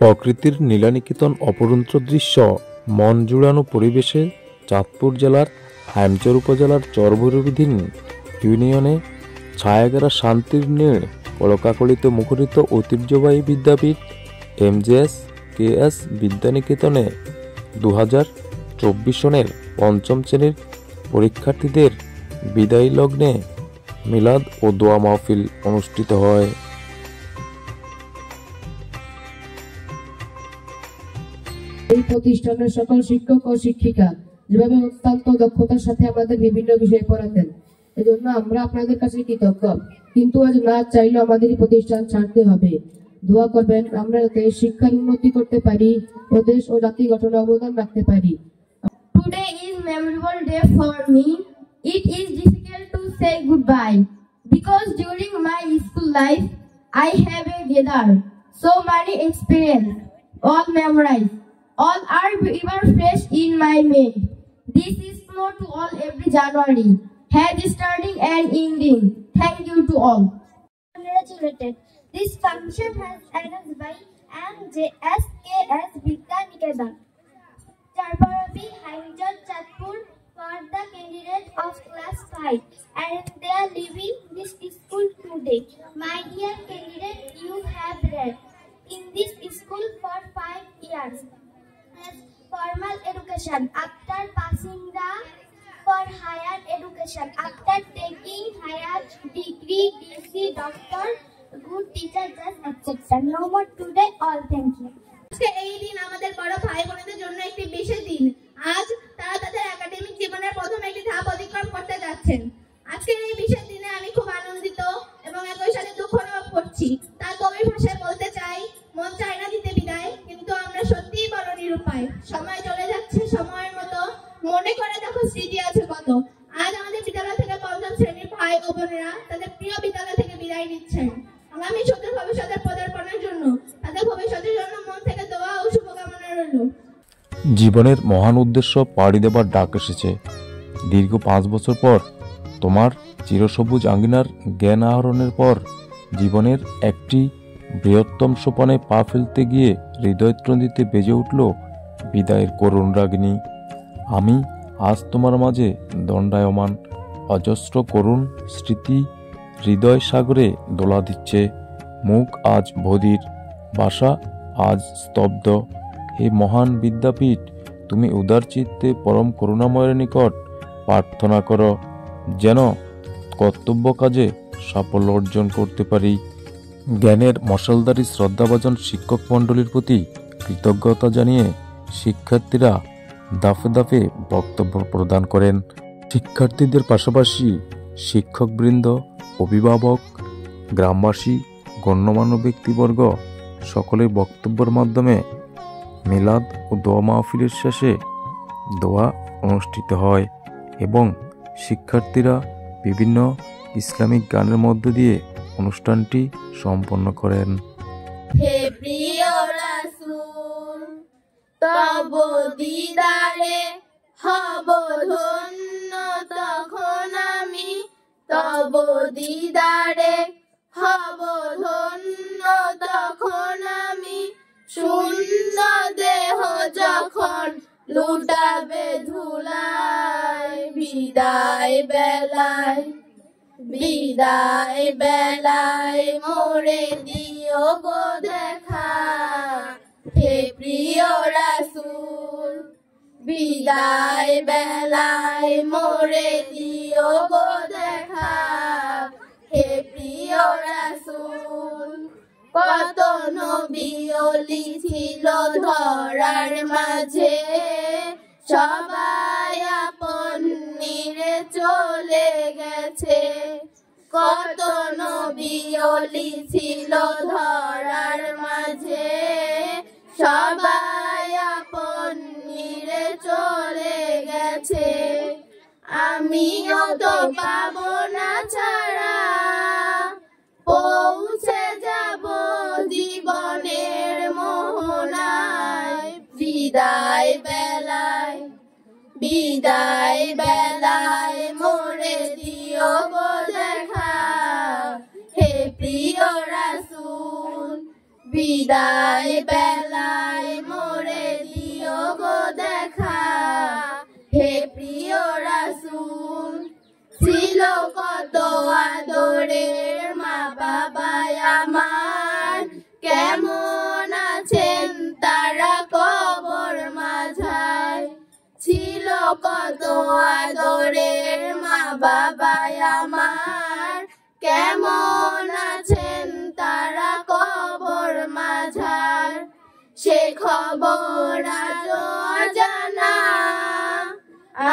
প্রকৃতির নীলানিকেতন অপরন্ত দৃশ্য, মন জুড়ানো পরিবেশে চাঁদপুর জেলার হাইমচর উপজেলার চরভৈরবীধীন ইউনিয়নে ছায়াগেরা শান্তির নীড় পলকাকলিত মুখরিত ঐতিহ্যবাহী বিদ্যাপীঠ এমজেএস বিদ্যানিকেতনে 2024 সনের পঞ্চম শ্রেণীর পরীক্ষার্থীদের বিদায়ী লগ্নে মিলাদ ও দোয়া মাহফিল অনুষ্ঠিত হয়। এই প্রতিষ্ঠানের সকল শিক্ষক ও শিক্ষিকা যেভাবে অত্যন্ত দক্ষতার সাথে আমাদের বিভিন্ন বিষয় পড়াতেন, এজন্য আমরা আপনাদের কাছে কৃতজ্ঞ। কিন্তু আজ না চাইলেও আমাদের এই প্রতিষ্ঠান ছাড়তে হবে। দোয়া করবেন আমরা যাতে শিক্ষার উন্নতি করতে পারি ও দেশ ও জাতি গঠনে অবদান রাখতে পারি। Today is memorable day for me. It is difficult to say goodbye because during my school life I have gathered so many experience, all memorized. All are ever fresh in my mind. This is snow to all every January has starting and ending. Thank you to all. Congratulated. This function has arranged by MJSKS Vidyaniketan, Charbarabi, Haimchor, Chatpur for the candidate of class 5 and they are leaving this school today. My dear candidate, you have read in this school for 5 years. Formal education after passing the for higher education after taking higher degree, DC, doctor, good teacher, just etc. No more today. All thank you. আজকে এই দিন আমাদের বড় ভাই বোনদের জন্য একটি বিশেষ দিন। আজ তারা তাদের একাডেমিক জীবনের প্রথম একটি ধাপ অতিক্রম করতে যাচ্ছেন। আজকের এই বিশেষ দিনে আমি খুব আনন্দিত এবং একই সাথে দুঃখ অনুভব করছি। তার গভীর ভাষায় বলতে চাই, মন চায় না দিতে বিদায়, কিন্তু আমরা সত্যিই বড় নিরুপায়। সময় চলে যাচ্ছে সময়ের মতো, মনে করে দেখো স্মৃতি আছে কত। আজ আমাদের বিদ্যালয় থেকে পঞ্চম শ্রেণীর ভাই ও বোনেরা তাদের প্রিয় বিদ্যালয় থেকে বিদায় নিচ্ছেন আগামী সুন্দর ভবিষ্যতের পদার্পণের জন্য। তাদের ভবিষ্যতের জন্য মন থেকে দোয়া ও শুভকামনা রইল। জীবনের মহান উদ্দেশ্য পাড়ি দেবার ডাক এসেছে। দীর্ঘ 5 বছর পর তোমার চিরসবুজ আঙ্গিনার জ্ঞান আহরণের পর জীবনের একটি বৃহত্তম সোপানে পা ফেলতে গিয়ে হৃদয়ত্রন্দিতে বেজে উঠল বিদায়ের করুণ রাগিনী। আমি আজ তোমার মাঝে দণ্ডায়মান, অজস্র করুণ স্মৃতি হৃদয় সাগরে দোলা দিচ্ছে। মুখ আজ বধির, ভাষা আজ স্তব্ধ। হে মহান বিদ্যাপীঠ, তুমি উদার চিত্তে পরম করুণাময়ের নিকট প্রার্থনা করো যেন কর্তব্য কাজে সাফল্য অর্জন করতে পারি। জ্ঞানের মশালদারি শ্রদ্ধাভাজন শিক্ষক মণ্ডলীর প্রতি কৃতজ্ঞতা জানিয়ে শিক্ষার্থীরা দাফে দাফে বক্তব্য প্রদান করেন। শিক্ষার্থীদের পাশাপাশি শিক্ষকবৃন্দ, অভিভাবক, গ্রামবাসী, গণ্যমান্য ব্যক্তিবর্গ সকলের বক্তব্যের মাধ্যমে মিলাদ ও দোয়া মাহফিলের শেষে দোয়া অনুষ্ঠিত হয় এবং শিক্ষার্থীরা বিভিন্ন ইসলামিক গানের মধ্য দিয়ে অনুষ্ঠানটি সম্পন্ন করেন। হে প্রিয় রাসূল, তব দিদারে হব ধন্য তখন আমি, তব দিদারে হব ধন্য তখন আমি, শূন্য দেহ যখন লুটাবে ধুলায়, বিদায় বেলায় বিদায় বেলায় মোরে দিও গো দেখা। হে প্রিয় রাসূল, বিদায় বেলায় মোরে দিও গো দেখা। হে প্রিয় রাসূল, কত নবী ওলি ছিল ধরার মাঝে, সবাই আপন নিরে চলে গেছে। কত নবী ওলি ছিল ধরার মাঝে, সবাই আপন নিরে চলে গেছে। আমিও তো পাবো না ছাড়া, পৌঁছে যাব জীবনের মোহনায়। বিদায় বেলায় বিদায় বেলায় মোরে দিও গো দেখা। হে প্রিয় রাসূল, বিদায় বেলা ছিল কত আদরের মা বাবা আমার, কেমন আছেন তারা কবর মাঝায়। ছিল কত আদরের মা বাবা আমার, কেমন আছেন তারা কবর মাঝায়। সে খবর আজ অজানা,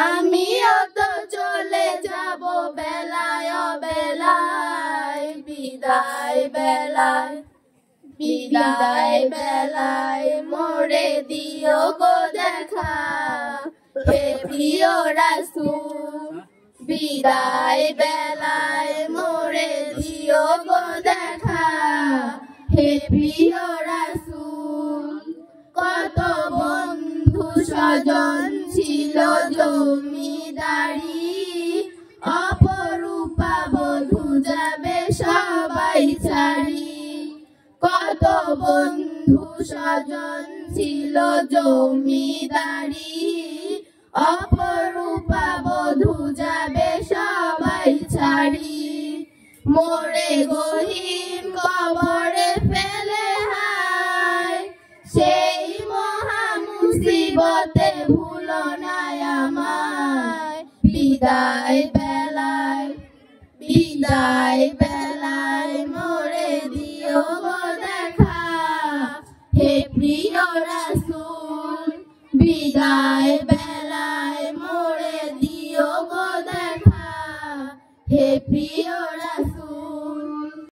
আমিও তো চলে যাব বেলায় বেলায়, বিদায় বেলায় বিদায় বেলায় মোরে দিও গো দেখা, হে প্রিয় রাসূল। বিদায় বেলায় মোরে দিও গো দেখা, হে প্রিয় রাসূল। কত বন্ধু স্বজন ছিল জমিদারি, অপরূপা বধূ যাবে সবাই ছাড়ি। কত বন্ধু স্বজন ছিল জমিদারি, অপরূপা বধূ যাবে সবাই ছাড়ি। মোরে গহীন কবরে ফেলে হায়, সেই মহা মুসিবতে ভুলো না আমায়। বিদায় বেলায় বিদায় বেলায় মোরে দিও